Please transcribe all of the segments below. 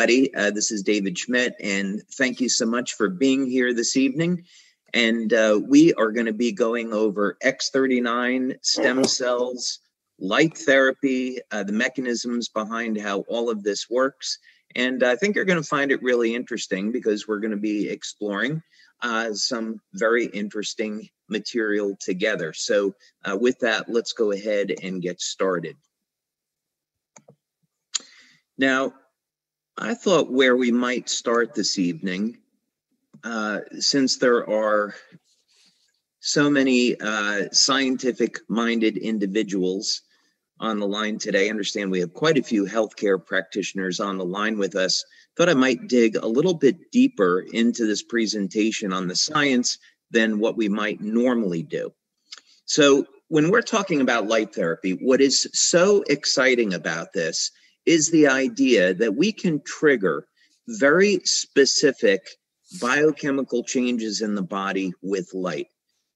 everybody. This is David Schmidt, and thank you so much for being here this evening. And we are going to be going over X39, stem cells, light therapy, the mechanisms behind how all of this works. And I think you're going to find it really interesting because we're going to be exploring some very interesting material together. So with that, let's go ahead and get started. Now, I thought where we might start this evening, since there are so many scientific-minded individuals on the line today, I understand we have quite a few healthcare practitioners on the line with us, thought I might dig a little bit deeper into this presentation on the science than what we might normally do. So when we're talking about light therapy, what is so exciting about this is the idea that we can trigger very specific biochemical changes in the body with light.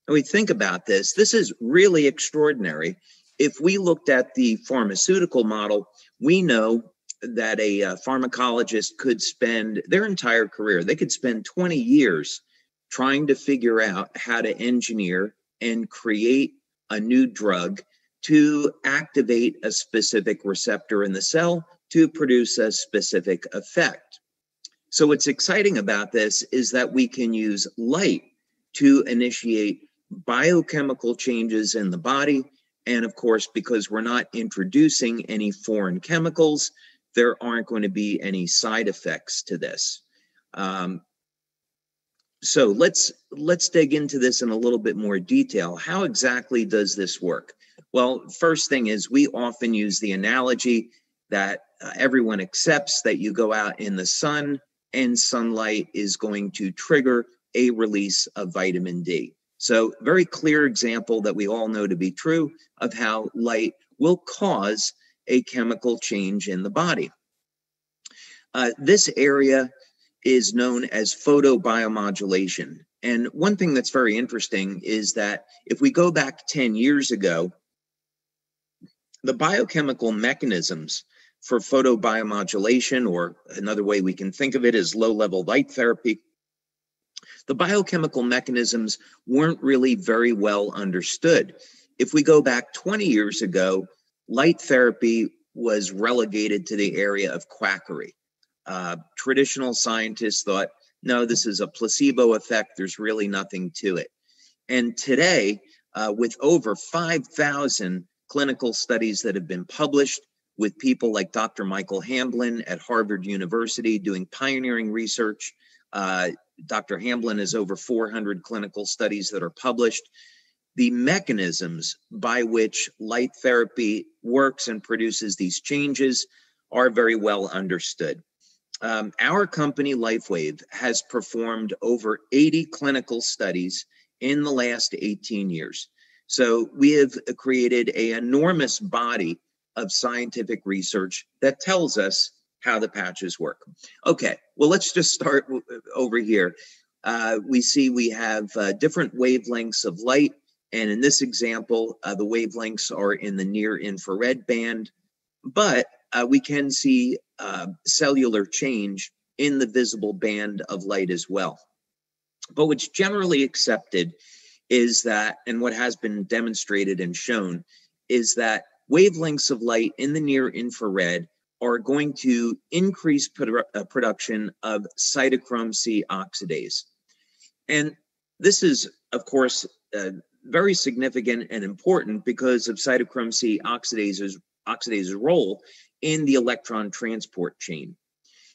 And we think about this, this is really extraordinary. If we looked at the pharmaceutical model, we know that a pharmacologist could spend their entire career, they could spend 20 years trying to figure out how to engineer and create a new drug to activate a specific receptor in the cell to produce a specific effect. So what's exciting about this is that we can use light to initiate biochemical changes in the body. And of course, because we're not introducing any foreign chemicals, there aren't going to be any side effects to this. So let's dig into this in a little bit more detail. How exactly does this work? Well, first thing is we often use the analogy that everyone accepts that you go out in the sun and sunlight is going to trigger a release of vitamin D. So very clear example that we all know to be true of how light will cause a chemical change in the body. This area is known as photobiomodulation. And one thing that's very interesting is that if we go back 10 years ago, the biochemical mechanisms for photobiomodulation, or another way we can think of it is low-level light therapy, the biochemical mechanisms weren't really very well understood. If we go back 20 years ago, light therapy was relegated to the area of quackery. Traditional scientists thought, no, this is a placebo effect, there's really nothing to it. And today, with over 5,000 clinical studies that have been published with people like Dr. Michael Hamblin at Harvard University doing pioneering research. Dr. Hamblin has over 400 clinical studies that are published. The mechanisms by which light therapy works and produces these changes are very well understood. Our company, LifeWave, has performed over 80 clinical studies in the last 18 years. So we have created an enormous body of scientific research that tells us how the patches work. Okay, well, let's just start over here. We see we have different wavelengths of light. And in this example, the wavelengths are in the near infrared band, but we can see cellular change in the visible band of light as well. But what's generally accepted is that, and what has been demonstrated and shown, is that wavelengths of light in the near infrared are going to increase production of cytochrome C oxidase. And this is, of course, very significant and important because of cytochrome C oxidase's role in the electron transport chain.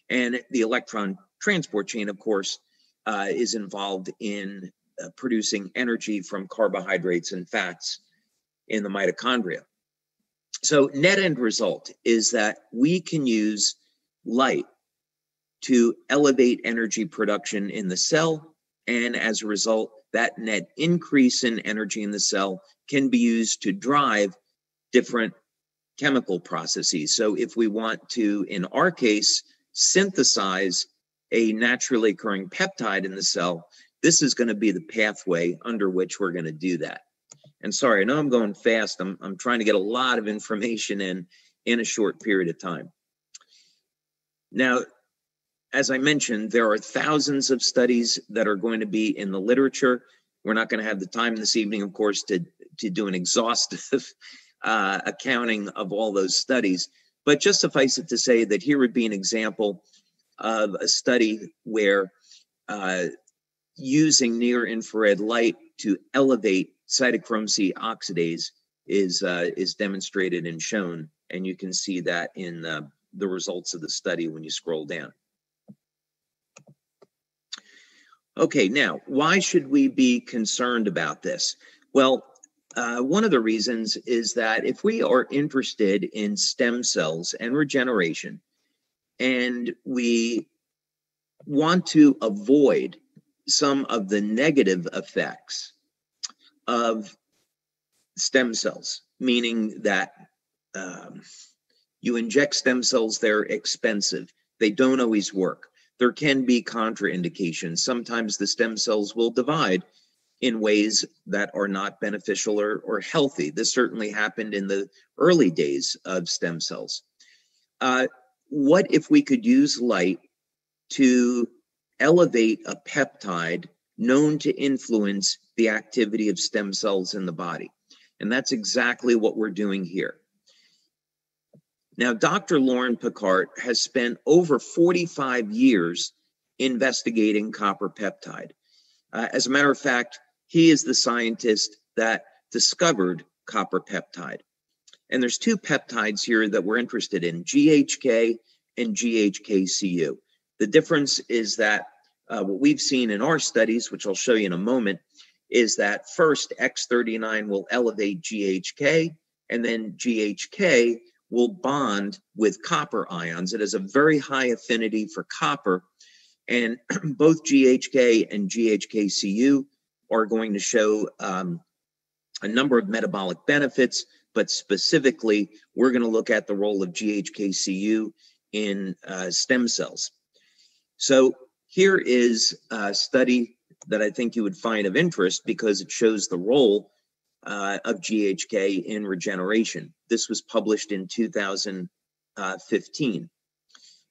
And the electron transport chain, of course, is involved in producing energy from carbohydrates and fats in the mitochondria. So net end result is that we can use light to elevate energy production in the cell. And as a result, that net increase in energy in the cell can be used to drive different chemical processes. So if we want to, in our case, synthesize a naturally occurring peptide in the cell, this is going to be the pathway under which we're going to do that. And sorry, I know I'm going fast. I'm trying to get a lot of information in a short period of time. Now, as I mentioned, there are thousands of studies that are going to be in the literature. We're not going to have the time this evening, of course, to do an exhaustive accounting of all those studies. But just suffice it to say that here would be an example of a study where using near-infrared light to elevate cytochrome C oxidase is demonstrated and shown, and you can see that in the results of the study when you scroll down. Okay, now, why should we be concerned about this? Well, one of the reasons is that if we are interested in stem cells and regeneration, and we want to avoid some of the negative effects of stem cells, meaning that you inject stem cells, they're expensive, they don't always work. There can be contraindications. Sometimes the stem cells will divide in ways that are not beneficial or healthy. This certainly happened in the early days of stem cells. What if we could use light to elevate a peptide known to influence the activity of stem cells in the body? And that's exactly what we're doing here. Now, Dr. Lauren Picard has spent over 45 years investigating copper peptide. As a matter of fact, he is the scientist that discovered copper peptide. And there's two peptides here that we're interested in, GHK and GHK-Cu. The difference is that what we've seen in our studies, which I'll show you in a moment, is that first X39 will elevate GHK, and then GHK will bond with copper ions. It has a very high affinity for copper, and both GHK and GHK-Cu are going to show a number of metabolic benefits, but specifically, we're going to look at the role of GHK-Cu in stem cells. So here is a study that I think you would find of interest because it shows the role of GHK in regeneration. This was published in 2015.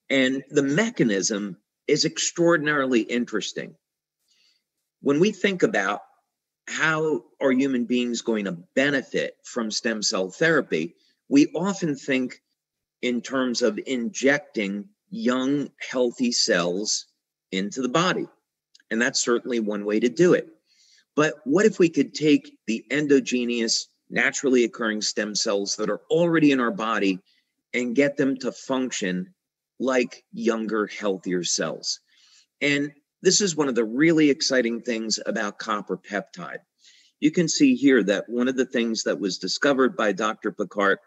And the mechanism is extraordinarily interesting. When we think about how are human beings going to benefit from stem cell therapy, we often think in terms of injecting young, healthy cells into the body. And that's certainly one way to do it. But what if we could take the endogenous, naturally occurring stem cells that are already in our body and get them to function like younger, healthier cells? And this is one of the really exciting things about copper peptide. You can see here that one of the things that was discovered by Dr. Picard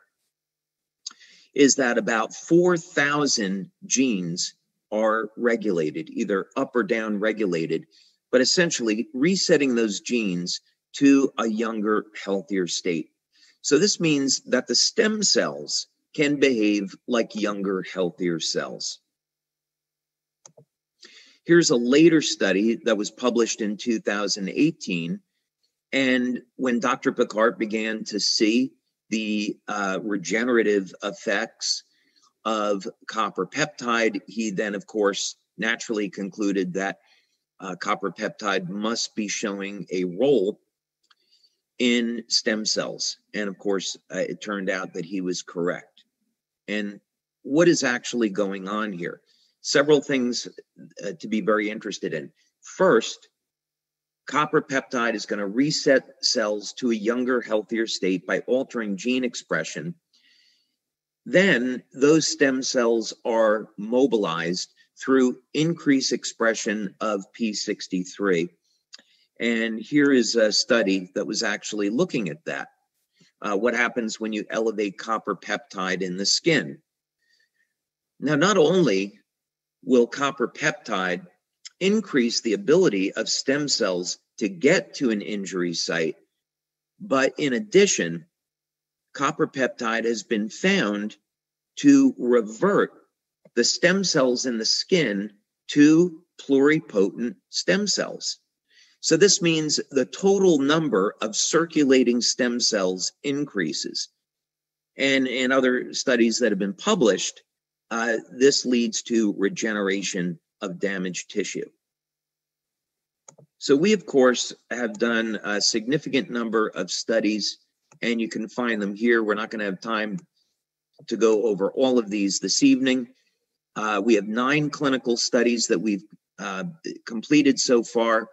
is that about 4,000 genes are regulated, either up or down regulated, but essentially resetting those genes to a younger, healthier state. So this means that the stem cells can behave like younger, healthier cells. Here's a later study that was published in 2018. And when Dr. Picard began to see the regenerative effects of copper peptide, he then, of course, naturally concluded that copper peptide must be showing a role in stem cells. And of course, it turned out that he was correct. And what is actually going on here? Several things to be very interested in. First, copper peptide is going to reset cells to a younger, healthier state by altering gene expression. Then those stem cells are mobilized through increased expression of P63. And here is a study that was actually looking at that. What happens when you elevate copper peptide in the skin? Now, not only will copper peptide increase the ability of stem cells to get to an injury site, but in addition, copper peptide has been found to revert the stem cells in the skin to pluripotent stem cells. So this means the total number of circulating stem cells increases. And in other studies that have been published, this leads to regeneration of damaged tissue. So we, of course, have done a significant number of studies, and you can find them here. We're not going to have time to go over all of these this evening. We have 9 clinical studies that we've completed so far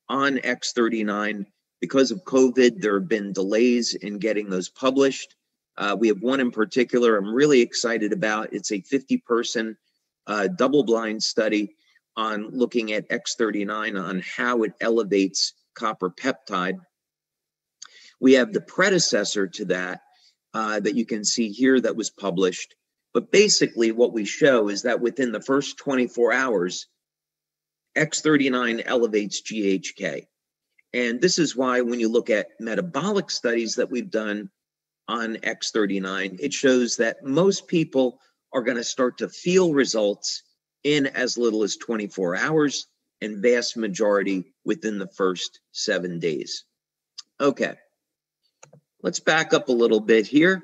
on X39. Because of COVID, there have been delays in getting those published. We have one in particular I'm really excited about. It's a 50-person double-blind study on looking at X39 on how it elevates copper peptide. We have the predecessor to that that you can see here that was published. But basically what we show is that within the first 24 hours, X39 elevates GHK. And this is why when you look at metabolic studies that we've done on X39, it shows that most people are going to start to feel results in as little as 24 hours, and vast majority within the first 7 days. Okay, let's back up a little bit here.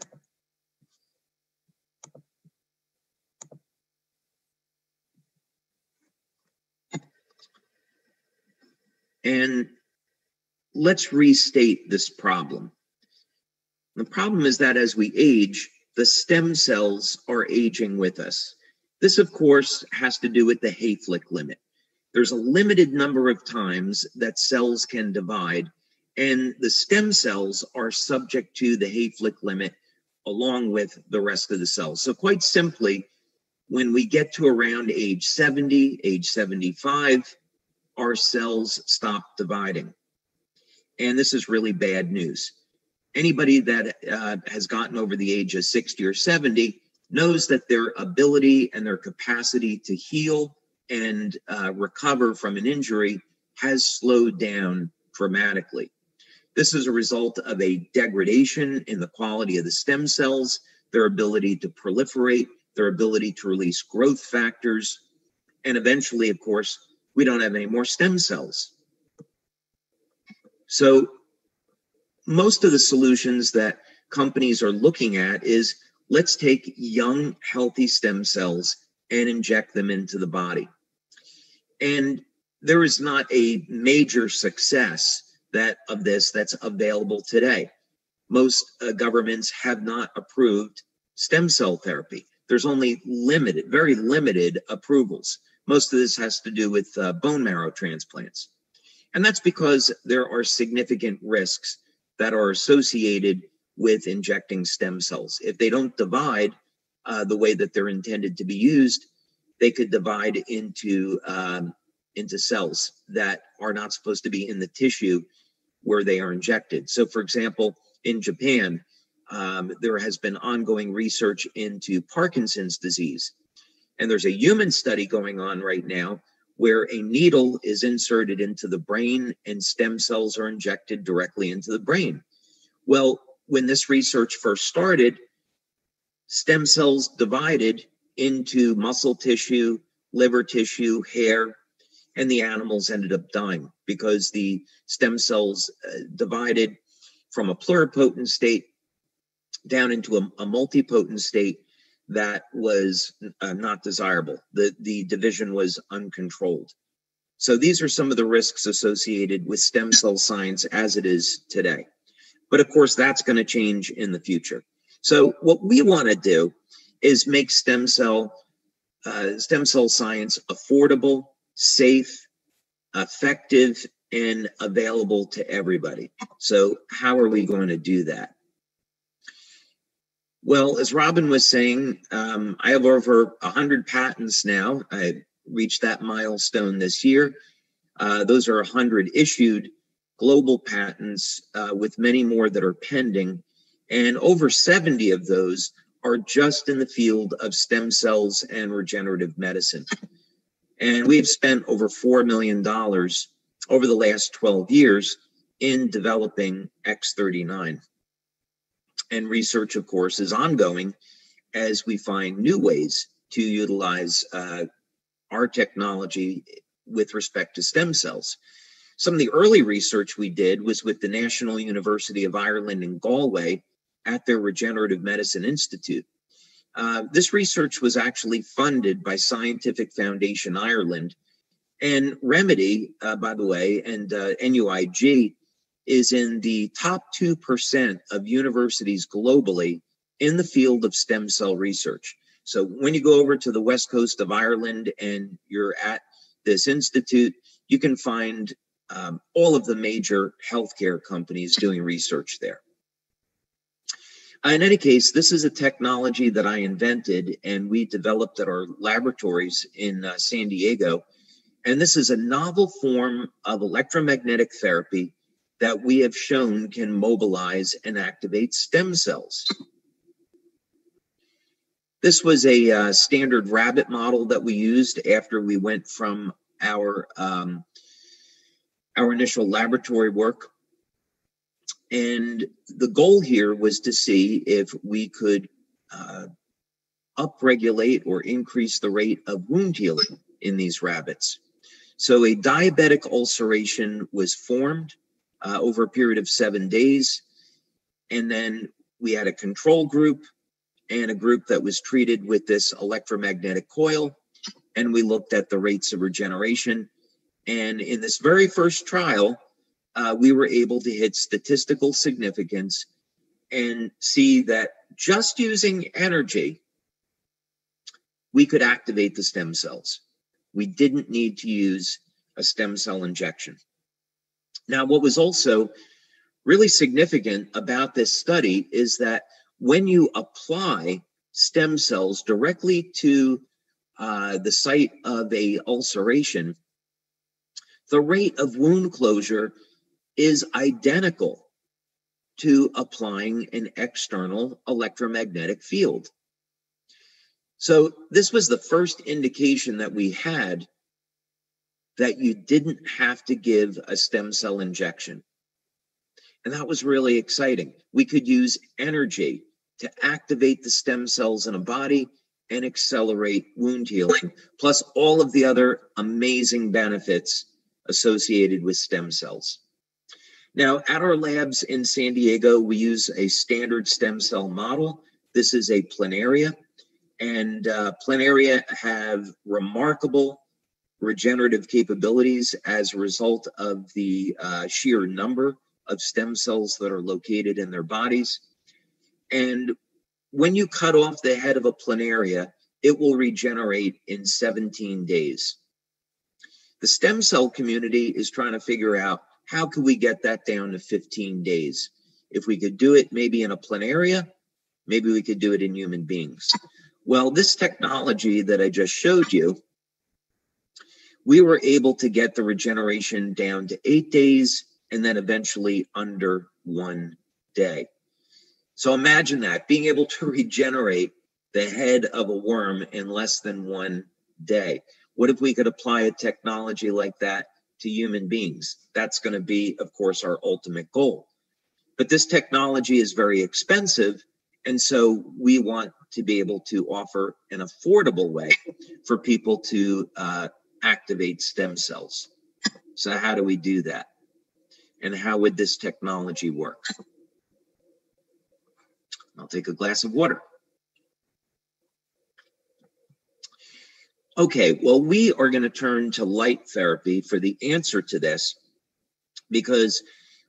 And let's restate this problem. The problem is that as we age, the stem cells are aging with us. This, of course, has to do with the Hayflick limit. There's a limited number of times that cells can divide, and the stem cells are subject to the Hayflick limit along with the rest of the cells. So quite simply, when we get to around age 70, age 75, our cells stop dividing. And this is really bad news. Anybody that has gotten over the age of 60 or 70 knows that their ability and their capacity to heal and recover from an injury has slowed down dramatically. This is a result of a degradation in the quality of the stem cells, their ability to proliferate, their ability to release growth factors, and eventually, of course, we don't have any more stem cells. So most of the solutions that companies are looking at is, let's take young, healthy stem cells and inject them into the body. And there is not a major success of this that's available today. Most governments have not approved stem cell therapy. There's only very limited approvals. Most of this has to do with bone marrow transplants. And that's because there are significant risks that are associated with injecting stem cells. If they don't divide the way that they're intended to be used, they could divide into cells that are not supposed to be in the tissue where they are injected. So for example, in Japan, there has been ongoing research into Parkinson's disease. And there's a human study going on right now where a needle is inserted into the brain and stem cells are injected directly into the brain. Well, when this research first started, stem cells divided into muscle tissue, liver tissue, hair, and the animals ended up dying because the stem cells divided from a pluripotent state down into a multipotent state that was not desirable. The division was uncontrolled. So these are some of the risks associated with stem cell science as it is today. But of course, that's going to change in the future. So what we want to do is make stem cell science affordable, safe, effective, and available to everybody. So how are we going to do that? Well, as Robin was saying, I have over 100 patents now. I reached that milestone this year. Those are 100 issued global patents with many more that are pending. And over 70 of those are just in the field of stem cells and regenerative medicine. And we've spent over $4 million over the last 12 years in developing X39. And research, of course, is ongoing as we find new ways to utilize our technology with respect to stem cells. Some of the early research we did was with the National University of Ireland in Galway at their Regenerative Medicine Institute. This research was actually funded by Scientific Foundation Ireland. And Remedy, by the way, and NUIG is in the top 2% of universities globally in the field of stem cell research. So when you go over to the west coast of Ireland and you're at this institute, you can find all of the major healthcare companies doing research there. In any case, this is a technology that I invented and we developed at our laboratories in San Diego. And this is a novel form of electromagnetic therapy that we have shown can mobilize and activate stem cells. This was a standard rabbit model that we used after we went from our initial laboratory work. And the goal here was to see if we could upregulate or increase the rate of wound healing in these rabbits. So a diabetic ulceration was formed over a period of 7 days. And then we had a control group and a group that was treated with this electromagnetic coil. And we looked at the rates of regeneration. And in this very first trial, we were able to hit statistical significance and see that just using energy, we could activate the stem cells. We didn't need to use a stem cell injection. Now, what was also really significant about this study is that when you apply stem cells directly to the site of a ulceration, the rate of wound closure is identical to applying an external electromagnetic field. So this was the first indication that we had that you didn't have to give a stem cell injection. And that was really exciting. We could use energy to activate the stem cells in a body and accelerate wound healing, plus all of the other amazing benefits associated with stem cells. Now, at our labs in San Diego, we use a standard stem cell model. This is a planaria, and planaria have remarkable regenerative capabilities as a result of the sheer number of stem cells that are located in their bodies. And when you cut off the head of a planaria, it will regenerate in 17 days. The stem cell community is trying to figure out how could we get that down to 15 days? If we could do it maybe in a planaria, maybe we could do it in human beings. Well, this technology that I just showed you, we were able to get the regeneration down to 8 days and then eventually under 1 day. So imagine that, being able to regenerate the head of a worm in less than 1 day. What if we could apply a technology like that to human beings? That's going to be, of course, our ultimate goal. But this technology is very expensive, and so we want to be able to offer an affordable way for people to activate stem cells. So how do we do that? And how would this technology work? I'll take a glass of water. Okay, well, we are going to turn to light therapy for the answer to this, because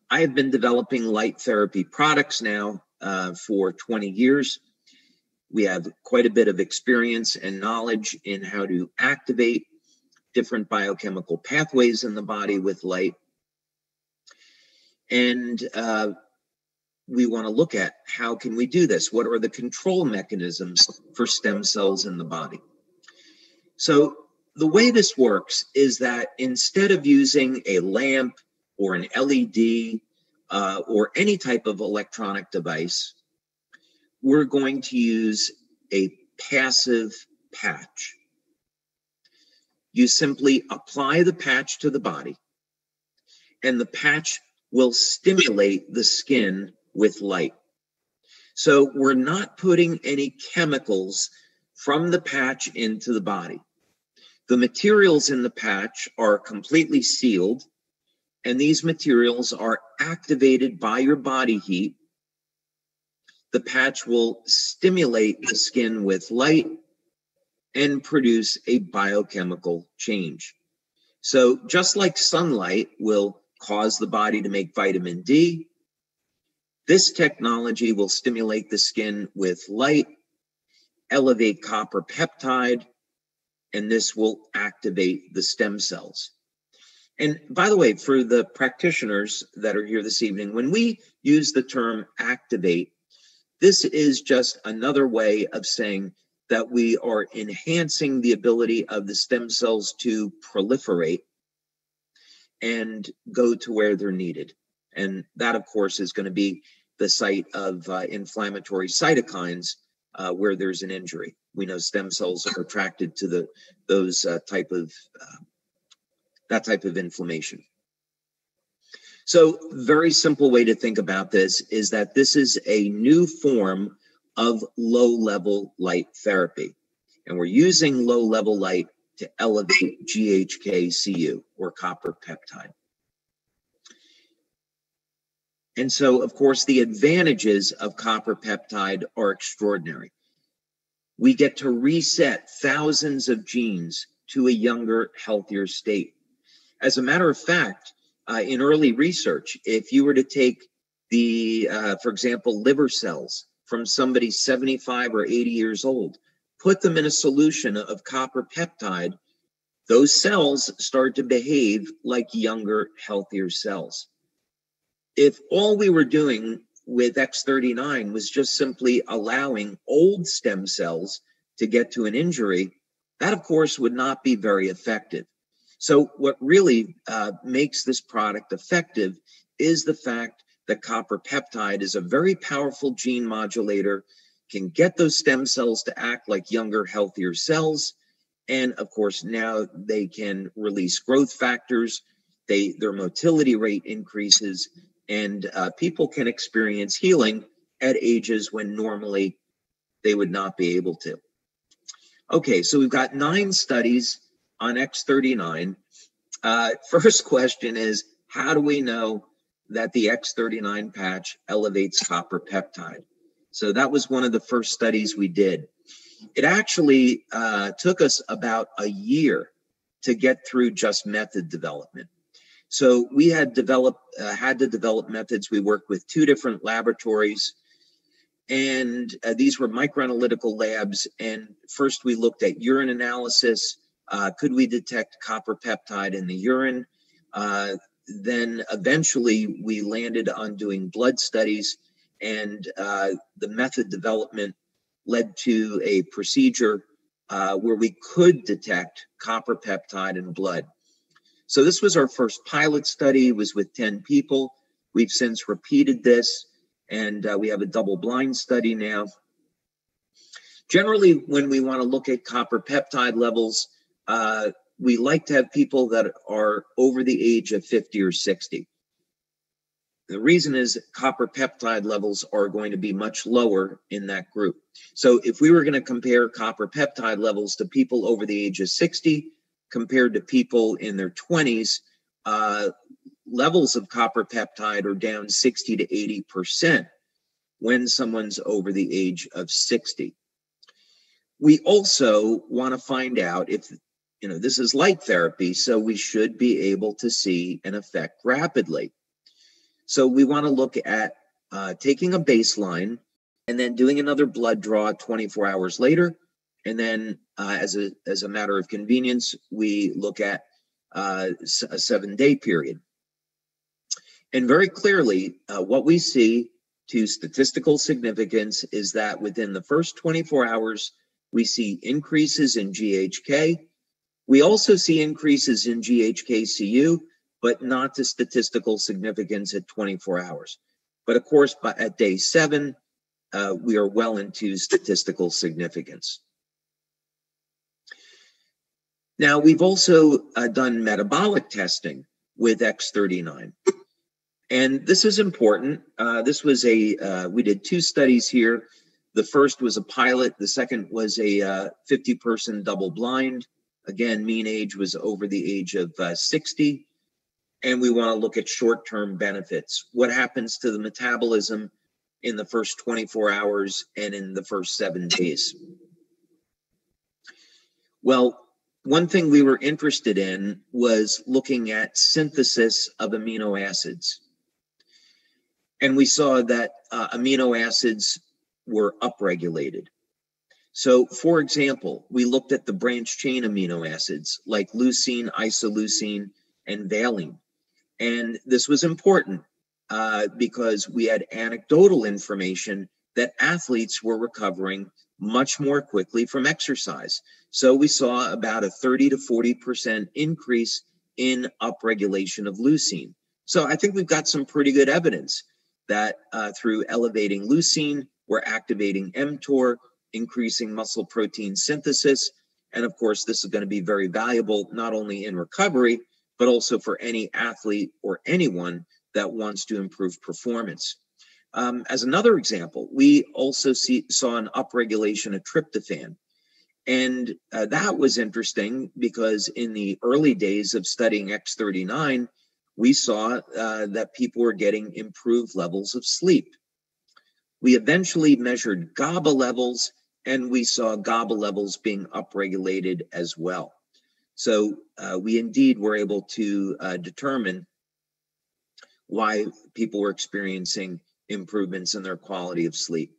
I have been developing light therapy products now for 20 years. We have quite a bit of experience and knowledge in how to activate different biochemical pathways in the body with light. And we want to look at how can we do this? What are the control mechanisms for stem cells in the body? So the way this works is that instead of using a lamp or an LED or any type of electronic device, we're going to use a passive patch. You simply apply the patch to the body, and the patch will stimulate the skin with light. So we're not putting any chemicals from the patch into the body. The materials in the patch are completely sealed, and these materials are activated by your body heat. the patch will stimulate the skin with light and produce a biochemical change. So just like sunlight will cause the body to make vitamin D, this technology will stimulate the skin with light, elevate copper peptide, and this will activate the stem cells. And by the way, for the practitioners that are here this evening, when we use the term activate, this is just another way of saying that we are enhancing the ability of the stem cells to proliferate and go to where they're needed. And that, of course, is going to be the site of inflammatory cytokines where there's an injury. We know stem cells are attracted to that type of inflammation. So, very simple way to think about this is that this is a new form of low-level light therapy, and we're using low-level light to elevate GHK-Cu, or copper peptide. And so, of course, the advantages of copper peptide are extraordinary. We get to reset thousands of genes to a younger, healthier state. As a matter of fact, in early research, if you were to take for example, liver cells from somebody 75 or 80 years old, put them in a solution of copper peptide, those cells start to behave like younger, healthier cells. If all we were doing with X39 was just simply allowing old stem cells to get to an injury, that, of course, would not be very effective. So what really makes this product effective is the fact that copper peptide is a very powerful gene modulator, can get those stem cells to act like younger, healthier cells. And of course, now they can release growth factors, their motility rate increases, and people can experience healing at ages when normally they would not be able to. Okay, so we've got 9 studies on X39. First question is, how do we know that the X39 patch elevates copper peptide? So that was one of the first studies we did. It actually took us about a year to get through just method development. So we had to develop methods. We worked with 2 different laboratories, and these were microanalytical labs. And first we looked at urine analysis. Could we detect copper peptide in the urine? Then eventually we landed on doing blood studies, and the method development led to a procedure where we could detect copper peptide in blood. So this was our first pilot study. It was with 10 people. We've since repeated this, and we have a double-blind study now. Generally, when we want to look at copper peptide levels, we like to have people that are over the age of 50 or 60. The reason is copper peptide levels are going to be much lower in that group. So if we were going to compare copper peptide levels to people over the age of 60 compared to people in their 20s, levels of copper peptide are down 60 to 80% when someone's over the age of 60. We also want to find out if, this is light therapy, so we should be able to see an effect rapidly. So we want to look at taking a baseline and then doing another blood draw 24 hours later. And then as a matter of convenience, we look at a 7-day period. And very clearly, what we see to statistical significance is that within the first 24 hours, we see increases in GHK. We also see increases in GHK-Cu, but not to statistical significance at 24 hours. But of course, at day 7, we are well into statistical significance. Now, we've also done metabolic testing with X39. And this is important. This was we did 2 studies here. The first was a pilot. The second was a 50-person double-blind. Again, mean age was over the age of 60. And we want to look at short-term benefits. What happens to the metabolism in the first 24 hours and in the first 7 days. Well, one thing we were interested in was looking at synthesis of amino acids. And we saw that amino acids were upregulated. So, for example, we looked at the branch chain amino acids like leucine, isoleucine, and valine. And this was important because we had anecdotal information that athletes were recovering much more quickly from exercise. So we saw about a 30 to 40% increase in upregulation of leucine. So I think we've got some pretty good evidence that through elevating leucine, we're activating mTOR, increasing muscle protein synthesis. And of course, this is going to be very valuable, not only in recovery, but also for any athlete or anyone that wants to improve performance. As another example, we also saw an upregulation of tryptophan. And that was interesting because in the early days of studying X39, we saw that people were getting improved levels of sleep. We eventually measured GABA levels, and we saw GABA levels being upregulated as well. So we indeed were able to determine why people were experiencing improvements in their quality of sleep.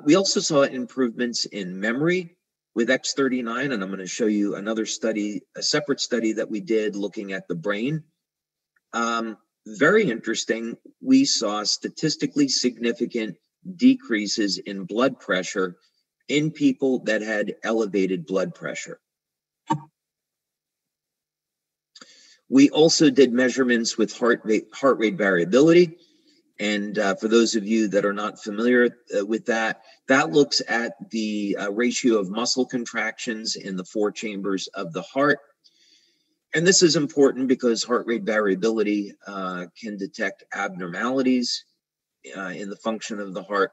We also saw improvements in memory with X39, and I'm going to show you another study, a separate study that we did looking at the brain. Very interesting, we saw statistically significant decreases in blood pressure in people that had elevated blood pressure. We also did measurements with heart rate variability. And for those of you that are not familiar with that, that looks at the ratio of muscle contractions in the 4 chambers of the heart. And this is important because heart rate variability can detect abnormalities in the function of the heart.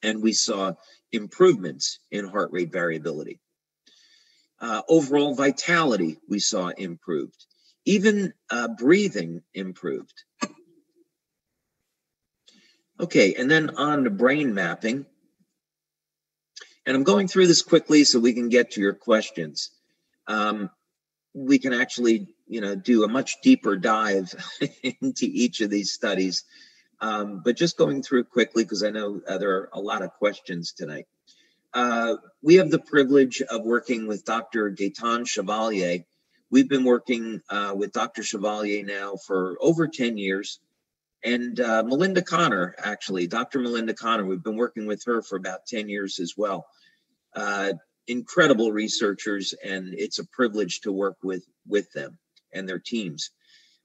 And we saw improvements in heart rate variability. Overall vitality, we saw improved. Even breathing improved. Okay, and then on to brain mapping. And I'm going through this quickly so we can get to your questions. We can actually, do a much deeper dive into each of these studies. But just going through quickly, because I know there are a lot of questions tonight. We have the privilege of working with Dr. Gaetan Chevalier. We've been working with Dr. Chevalier now for over 10 years. And Melinda Connor, actually, Dr. Melinda Connor, we've been working with her for about 10 years as well. Incredible researchers, and it's a privilege to work with them and their teams.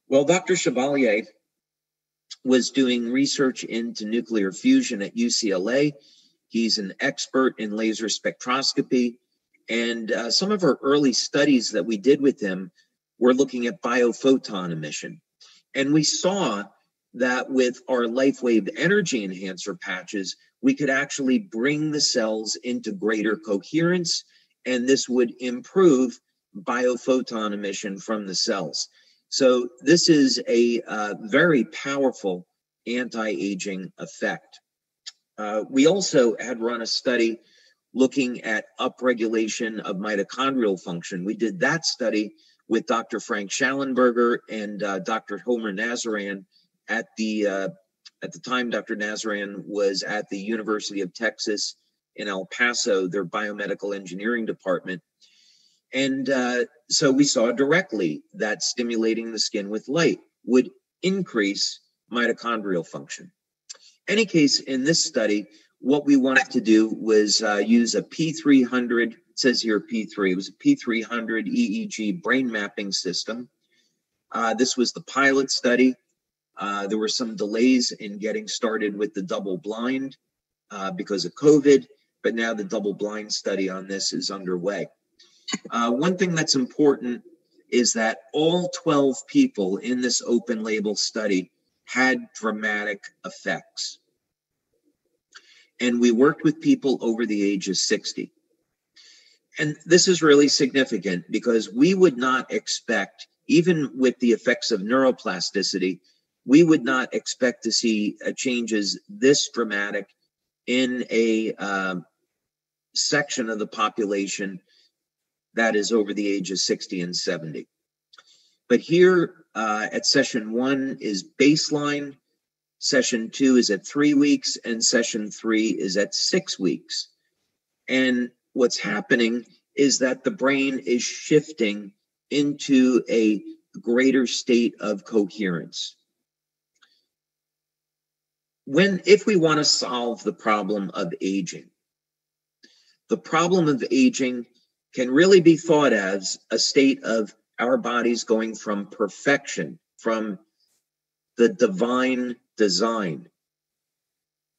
Well, Dr. Chevalier was doing research into nuclear fusion at UCLA. He's an expert in laser spectroscopy. And some of our early studies that we did with him were looking at biophoton emission. And we saw that with our LifeWave energy enhancer patches, we could actually bring the cells into greater coherence, and this would improve biophoton emission from the cells. So this is a very powerful anti-aging effect. We also had run a study looking at upregulation of mitochondrial function. We did that study with Dr. Frank Schallenberger and Dr. Homer Nazaran at the time. Dr. Nazaran was at the University of Texas in El Paso, their biomedical engineering department. And so we saw directly that stimulating the skin with light would increase mitochondrial function. Any case, in this study, what we wanted to do was use a P300, it says here P3, it was a P300 EEG brain mapping system. This was the pilot study. There were some delays in getting started with the double blind because of COVID, but now the double blind study on this is underway. One thing that's important is that all 12 people in this open label study had dramatic effects. And we worked with people over the age of 60. And this is really significant because we would not expect, even with the effects of neuroplasticity, we would not expect to see changes this dramatic in a section of the population that is over the age of 60 and 70. But here at session 1 is baseline, session 2 is at 3 weeks, and session 3 is at 6 weeks. And what's happening is that the brain is shifting into a greater state of coherence. If we want to solve the problem of aging, the problem of aging can really be thought as a state of our bodies going from perfection, from the divine design,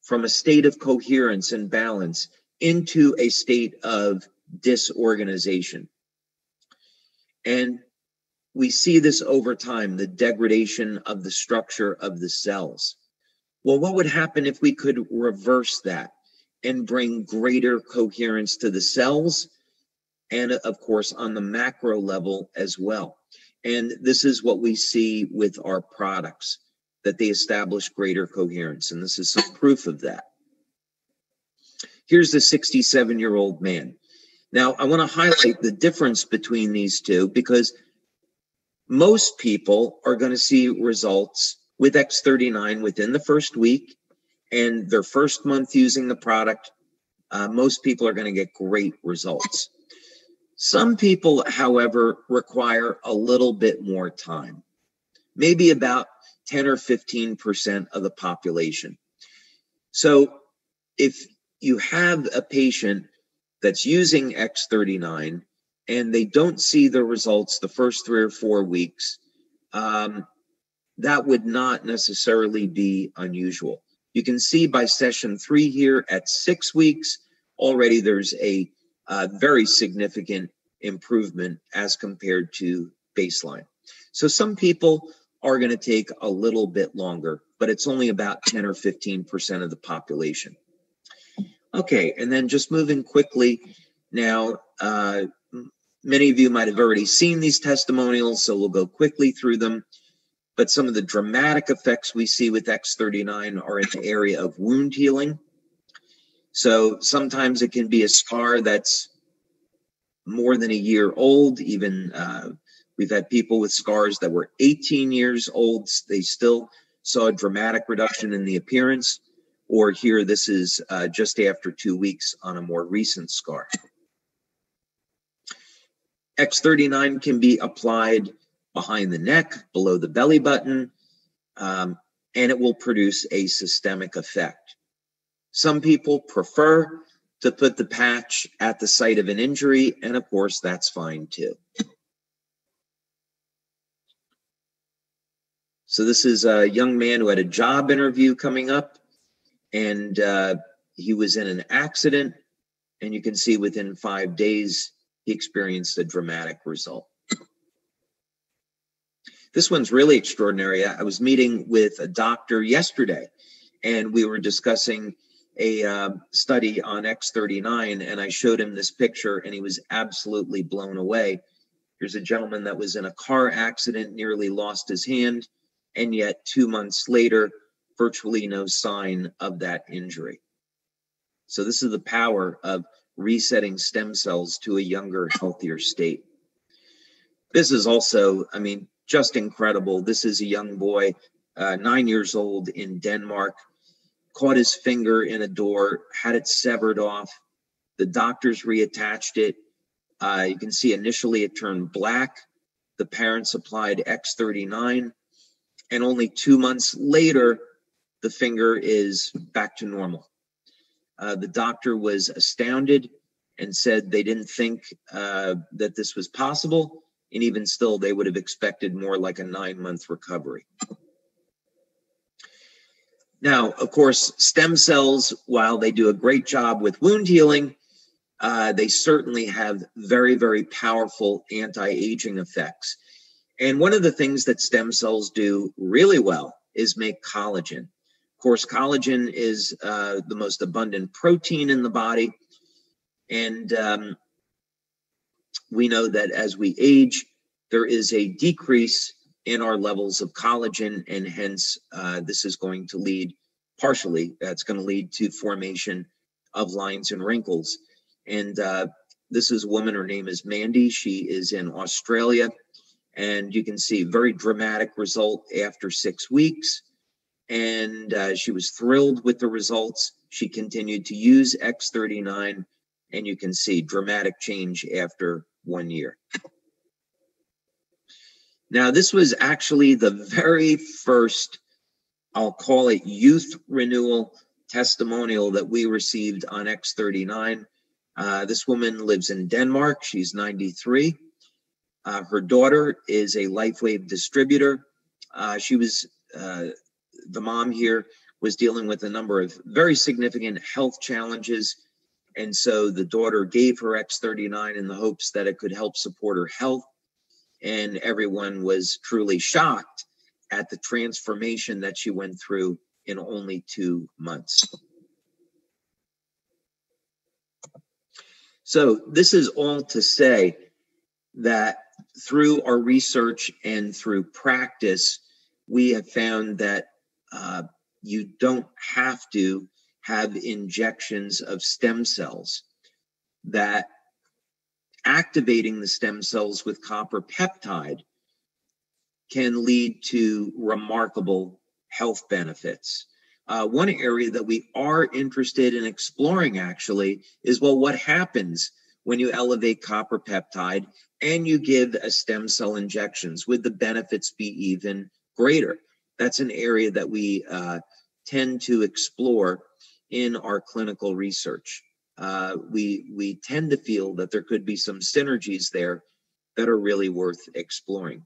from a state of coherence and balance into a state of disorganization. And we see this over time, the degradation of the structure of the cells. Well, what would happen if we could reverse that and bring greater coherence to the cells, and of course on the macro level as well? And this is what we see with our products, that they establish greater coherence, and this is some proof of that. Here's the 67-year-old man. Now, I want to highlight the difference between these two, because most people are going to see results with X39 within the first week, and their first month using the product, most people are going to get great results. Some people, however, require a little bit more time, maybe about 10 or 15% of the population. So if you have a patient that's using X39 and they don't see the results the first 3 or 4 weeks, that would not necessarily be unusual. You can see by session 3 here at 6 weeks, already there's a very significant improvement as compared to baseline. So some people are going to take a little bit longer, but it's only about 10 or 15% of the population. Okay, and then just moving quickly now, many of you might have already seen these testimonials, so we'll go quickly through them. But some of the dramatic effects we see with X39 are in the area of wound healing. So sometimes it can be a scar that's more than a year old. Even we've had people with scars that were 18 years old. They still saw a dramatic reduction in the appearance. Or here, this is just after 2 weeks on a more recent scar. X39 can be applied behind the neck, below the belly button, and it will produce a systemic effect. Some people prefer to put the patch at the site of an injury, and of course, that's fine too. So this is a young man who had a job interview coming up, and he was in an accident, and you can see within 5 days, he experienced a dramatic result. This one's really extraordinary. I was meeting with a doctor yesterday, and we were discussing a study on X39, and I showed him this picture, and he was absolutely blown away. Here's a gentleman that was in a car accident, nearly lost his hand, and yet 2 months later, virtually no sign of that injury. So this is the power of resetting stem cells to a younger, healthier state. This is also, I mean, just incredible. This is a young boy, 9 years old in Denmark, caught his finger in a door, had it severed off. The doctors reattached it. You can see initially it turned black. The parents applied X39, and only 2 months later, the finger is back to normal. The doctor was astounded and said they didn't think that this was possible. And even still, they would have expected more like a 9-month recovery. Now, of course, stem cells, while they do a great job with wound healing, they certainly have very, very powerful anti-aging effects. And one of the things that stem cells do really well is make collagen. Of course, collagen is the most abundant protein in the body. And we know that as we age, there is a decrease in our levels of collagen, and hence this is going to lead, partially, that's going to lead to formation of lines and wrinkles. And this is a woman, her name is Mandy. She is in Australia, and you can see very dramatic result after 6 weeks. And she was thrilled with the results. She continued to use X39, and you can see dramatic change after 1 year. Now, this was actually the very first, I'll call it, youth renewal testimonial that we received on X39. This woman lives in Denmark. She's 93. Her daughter is a LifeWave distributor. The mom here was dealing with a number of very significant health challenges. And so the daughter gave her X39 in the hopes that it could help support her health. And everyone was truly shocked at the transformation that she went through in only 2 months. So this is all to say that through our research and through practice, we have found that you don't have to have injections of stem cells, that activating the stem cells with copper peptide can lead to remarkable health benefits. One area that we are interested in exploring actually is, well, what happens when you elevate copper peptide and you give a stem cell injections? Would the benefits be even greater? That's an area that we tend to explore in our clinical research. We tend to feel that there could be some synergies there that are really worth exploring.